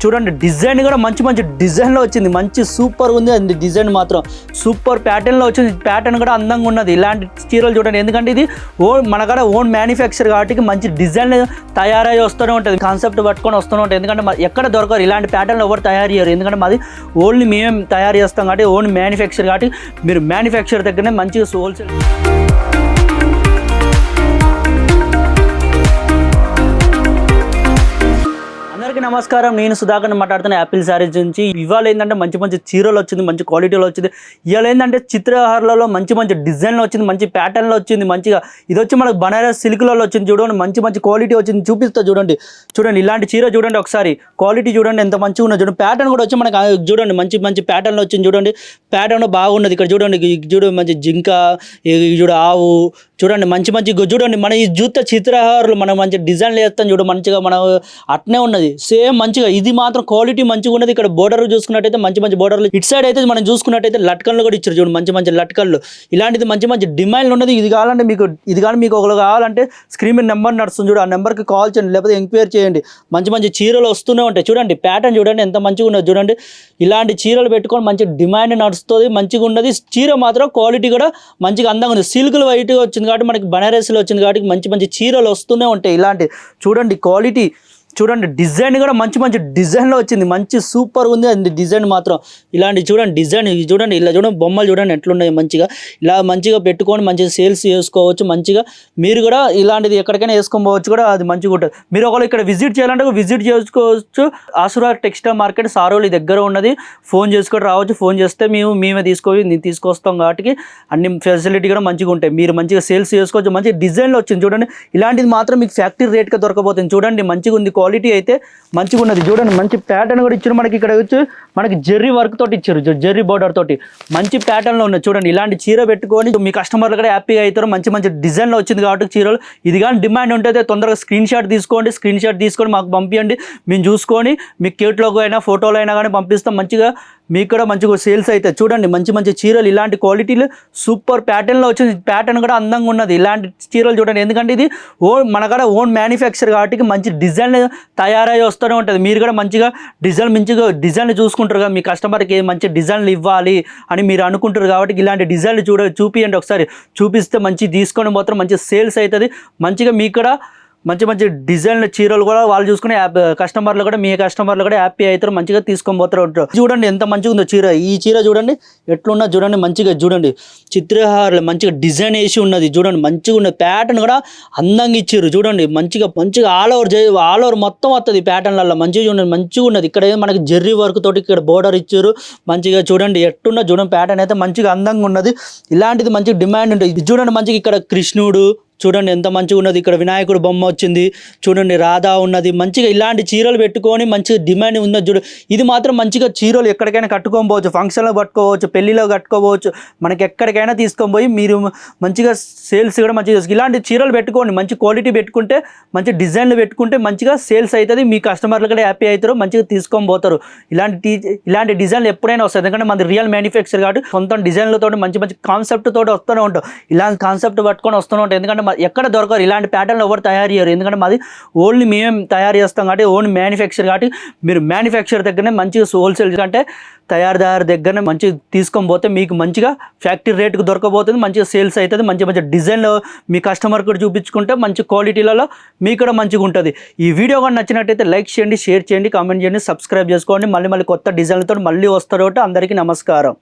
చూడండి డిజైన్ కూడా మంచి మంచి డిజైన్లో వచ్చింది, మంచి సూపర్ ఉంది. అది డిజైన్ మాత్రం సూపర్ ప్యాటర్న్లో వచ్చింది. ప్యాటర్న్ కూడా అందంగా ఉన్నది. ఇలాంటి చీరలు చూడండి, ఎందుకంటే ఇది మన కాడ ఓన్ మ్యానుఫ్యాక్చర్ కాబట్టి మంచి డిజైన్ తయారై వస్తూనే ఉంటుంది. కాన్సెప్ట్ పట్టుకొని వస్తూనే ఉంటుంది. ఎందుకంటే ఎక్కడ దొరకరు ఇలాంటి ప్యాటర్న్లు ఎవరు తయారు చేయరు. ఎందుకంటే మాది ఓన్లీ మేమే తయారు చేస్తాం కాబట్టి, ఓన్ మ్యానుఫ్యాక్చర్ కాబట్టి మీరు మ్యానుఫ్యాక్చర్ దగ్గరనే మంచిగా హోల్సేల్. అందరికీ నమస్కారం, నేను సుధాకర్ మాట్లాడుతున్న యాపిల్ శారీస్ నుంచి. ఇవాళ ఏంటంటే మంచి మంచి చీరలు వచ్చింది, మంచి క్వాలిటీలో వచ్చింది. ఇవాళ ఏంటంటే చిత్రహారాలలో మంచి మంచి డిజైన్లో వచ్చింది, మంచి ప్యాటర్న్లో వచ్చింది. మంచిగా ఇది వచ్చి మనకు బనారస్ సిల్క్లలో వచ్చింది. చూడండి మంచి మంచి క్వాలిటీ వచ్చింది, చూపిస్తా చూడండి. ఇలాంటి చీర చూడండి, ఒకసారి క్వాలిటీ చూడండి ఎంత మంచిగా ఉన్నది. చూడండి ప్యాటర్న్ కూడా వచ్చి మనకు చూడండి మంచి మంచి ప్యాటర్న్లో వచ్చింది. చూడండి ప్యాటర్న్ బాగున్నది. ఇక్కడ చూడండి, చూడండి మంచి జింక, చూడు ఆవు, చూడండి మంచి మంచి చూడండి. మన ఈ జూత చిత్రహారాలు మనం మంచి డిజైన్లు వేస్తాం చూడు, మంచిగా మనం అట్నే ఉన్నది సేమ్ మంచిగా. ఇది మాత్రం క్వాలిటీ మంచిగా ఉన్నది. ఇక్కడ బోర్డర్ చూసుకున్నట్టయితే మంచి మంచి బోర్డర్లు, ఇటు సైడ్ అయితే మనం చూసుకున్నట్టయితే లట్కన్లు కూడా ఇచ్చారు చూడండి, మంచి మంచి లట్కన్లు. ఇలాంటిది మంచి మంచి డిమాండ్లు ఉన్నది. ఇది కావాలంటే ఇది కానీ మీకు ఒకరు కావాలంటే స్క్రీన్ మీద నెంబర్ నడుస్తుంది చూడు, ఆ నెంబర్కి కాల్ చేయండి, లేకపోతే ఎంక్వైరీ చేయండి. మంచి మంచి చీరలు వస్తూనే ఉంటాయి. చూడండి ప్యాటర్న్ చూడండి ఎంత మంచిగా ఉన్నది. చూడండి ఇలాంటి చీరలు పెట్టుకొని మంచి డిమాండ్ నడుస్తుంది, మంచిగా ఉన్నది. చీర మాత్రం క్వాలిటీ కూడా మంచిగా అందంగా ఉంది. సిల్క్లు వైట్గా వచ్చింది కాబట్టి, మనకి బనారస్లో వచ్చింది కాబట్టి మంచి మంచి చీరలు వస్తూనే ఉంటాయి. ఇలాంటి చూడండి క్వాలిటీ చూడండి, డిజైన్ కూడా మంచి మంచి డిజైన్లో వచ్చింది, మంచి సూపర్ ఉంది. అది డిజైన్ మాత్రం ఇలాంటి చూడండి డిజైన్ చూడండి, ఇలా చూడండి బొమ్మలు చూడండి ఎట్లున్నాయి. మంచిగా ఇలా మంచిగా పెట్టుకొని మంచిగా సేల్స్ చేసుకోవచ్చు. మంచిగా మీరు కూడా ఇలాంటిది ఎక్కడికైనా వేసుకోవచ్చు కూడా, అది మంచిగా ఉంటుంది. మీరు ఒకవేళ ఇక్కడ విజిట్ చేయాలంటే విజిట్ చేసుకోవచ్చు. ఆశీర్వాద్ టెక్స్టైల్ మార్కెట్ సారోలి దగ్గర ఉన్నది. ఫోన్ చేసుకొని రావచ్చు. ఫోన్ చేస్తే మేమే తీసుకొస్తాం కాబట్టి అన్ని ఫెసిలిటీ కూడా మంచిగా ఉంటాయి. మీరు మంచిగా సేల్స్ చేసుకోవచ్చు. మంచిగా డిజైన్లో వచ్చింది చూడండి. ఇలాంటిది మాత్రం మీకు ఫ్యాక్టరీ రేట్గా దొరకబోతుంది. చూడండి మంచిగా ఉంది, క్వాలిటీ అయితే మంచిగా ఉన్నది. చూడండి మంచి ప్యాటర్న్ కూడా ఇచ్చారు మనకి. ఇక్కడ వచ్చి మనకి జెర్రీ వర్క్ తోటి ఇచ్చారు, జెర్రీ బోర్డర్ తోటి మంచి ప్యాటర్న్లో ఉన్నది. చూడండి ఇలాంటి చీర పెట్టుకొని మీ కస్టమర్లు కూడా హ్యాపీగా అవుతారు. మంచి మంచి డిజైన్లో వచ్చింది కాబట్టి చీరలు. ఇది కానీ డిమాండ్ ఉంటే తొందరగా స్క్రీన్ షాట్ తీసుకొని మాకు పంపించండి. మేము చూసుకొని మీకు కేట్లోకి అయినా ఫోటోలు అయినా కానీ పంపిస్తాం. మంచిగా మీకు కూడా మంచిగా సేల్స్ అవుతాయి. చూడండి మంచి మంచి చీరలు ఇలాంటి క్వాలిటీలు సూపర్ ప్యాటర్న్లో వచ్చింది. ప్యాటర్న్ కూడా అందంగా ఉన్నది. ఇలాంటి చీరలు చూడండి, ఎందుకంటే ఇది మన కాడ ఓన్ మ్యానుఫ్యాక్చర్ కాబట్టి మంచి డిజైన్ తయారై వస్తూనే ఉంటుంది. మీరు కూడా మంచిగా డిజైన్లు చూసుకుంటారు కదా, మీ కస్టమర్కి మంచి డిజైన్లు ఇవ్వాలి అని మీరు అనుకుంటారు కాబట్టి ఇలాంటి డిజైన్లు చూపియండి. ఒకసారి చూపిస్తే మంచి తీసుకొని మాత్రం మంచి సేల్స్ అవుతుంది. మంచిగా మీకు కూడా మంచి మంచి డిజైన్ల చీరలు కూడా వాళ్ళు చూసుకుని కస్టమర్లు కూడా మీ కస్టమర్లు కూడా హ్యాపీ అవుతారు. మంచిగా తీసుకొని పోతారు. చూడండి ఎంత మంచిగా ఉందో చీర. ఈ చీర చూడండి ఎట్లున్నా చూడండి, మంచిగా చూడండి చిత్రహారాలు మంచిగా డిజైన్ వేసి ఉన్నది. చూడండి మంచిగా ఉన్నది. ప్యాటర్న్ కూడా అందంగా ఇచ్చారు. చూడండి మంచిగా ఆల్ ఓవర్ మొత్తం వస్తుంది ప్యాటర్న్లలో. మంచిగా చూడండి మంచిగా ఉన్నది. ఇక్కడ మనకి జెర్రీ వర్క్ తోటి ఇక్కడ బోర్డర్ ఇచ్చారు. మంచిగా చూడండి ఎట్టున్నా చూడండి ప్యాటర్న్ అయితే మంచిగా అందంగా ఉన్నది. ఇలాంటిది మంచిగా డిమాండ్ ఉంటుంది. ఇది చూడండి మంచిగా ఇక్కడ కృష్ణుడు చూడండి ఎంత మంచిగా ఉన్నది. ఇక్కడ వినాయకుడు బొమ్మ వచ్చింది. చూడండి రాధా ఉన్నది. మంచిగా ఇలాంటి చీరలు పెట్టుకొని మంచిగా డిమాండ్ ఉన్నది. చూడు ఇది మాత్రం మంచిగా చీరలు ఎక్కడికైనా కట్టుకోవచ్చు, ఫంక్షన్లో కట్టుకోవచ్చు, పెళ్లిలో కట్టుకోవచ్చు. మనకి ఎక్కడికైనా తీసుకొని పోయి మీరు మంచిగా సేల్స్ కూడా మంచిగా ఇలాంటి చీరలు పెట్టుకోండి. మంచి క్వాలిటీ పెట్టుకుంటే, మంచి డిజైన్లు పెట్టుకుంటే మంచిగా సేల్స్ అవుతుంది. మీ కస్టమర్లు కూడా హ్యాపీ అవుతారు, మంచిగా తీసుకొని పోతారు. ఇలాంటి డిజైన్లు ఎప్పుడైనా వస్తాయి. ఎందుకంటే మనది రియల్ మ్యానుఫ్యాక్చర్ కాబట్టి సొంత డిజైన్లతో మంచి మంచి కాన్సెప్ట్ తోటి వస్తూనే ఉంటాం. ఇలాంటి కాన్సెప్ట్ పట్టుకొని వస్తూనే ఉంటాయి. ఎందుకంటే ఎక్కడ దొరకరు ఇలాంటి ప్యాటర్న్లు ఎవరు తయారు చేయరు. ఎందుకంటే మాది ఓన్లీ మేమే తయారు చేస్తాం కాబట్టి, ఓన్ మ్యానుఫ్యాక్చర్ కాబట్టి మీరు మ్యానుఫ్యాక్చర్ దగ్గరనే మంచిగా హోల్సేల్ అంటే తయారుదారు దగ్గరనే మంచిగా తీసుకొని పోతే మీకు మంచిగా ఫ్యాక్టరీ రేటుకు దొరకబోతుంది. మంచిగా సేల్స్ అవుతుంది. మంచి మంచి డిజైన్లో మీ కస్టమర్ కూడా చూపించుకుంటే మంచి క్వాలిటీలలో మీకు కూడా మంచిగా ఉంటుంది. ఈ వీడియో కానీ నచ్చినట్టయితే లైక్ చేయండి, షేర్ చేయండి, కామెంట్ చేయండి, సబ్స్క్రైబ్ చేసుకోండి. మళ్ళీ కొత్త డిజైన్లతో మళ్ళీ వస్తారు. అందరికీ నమస్కారం.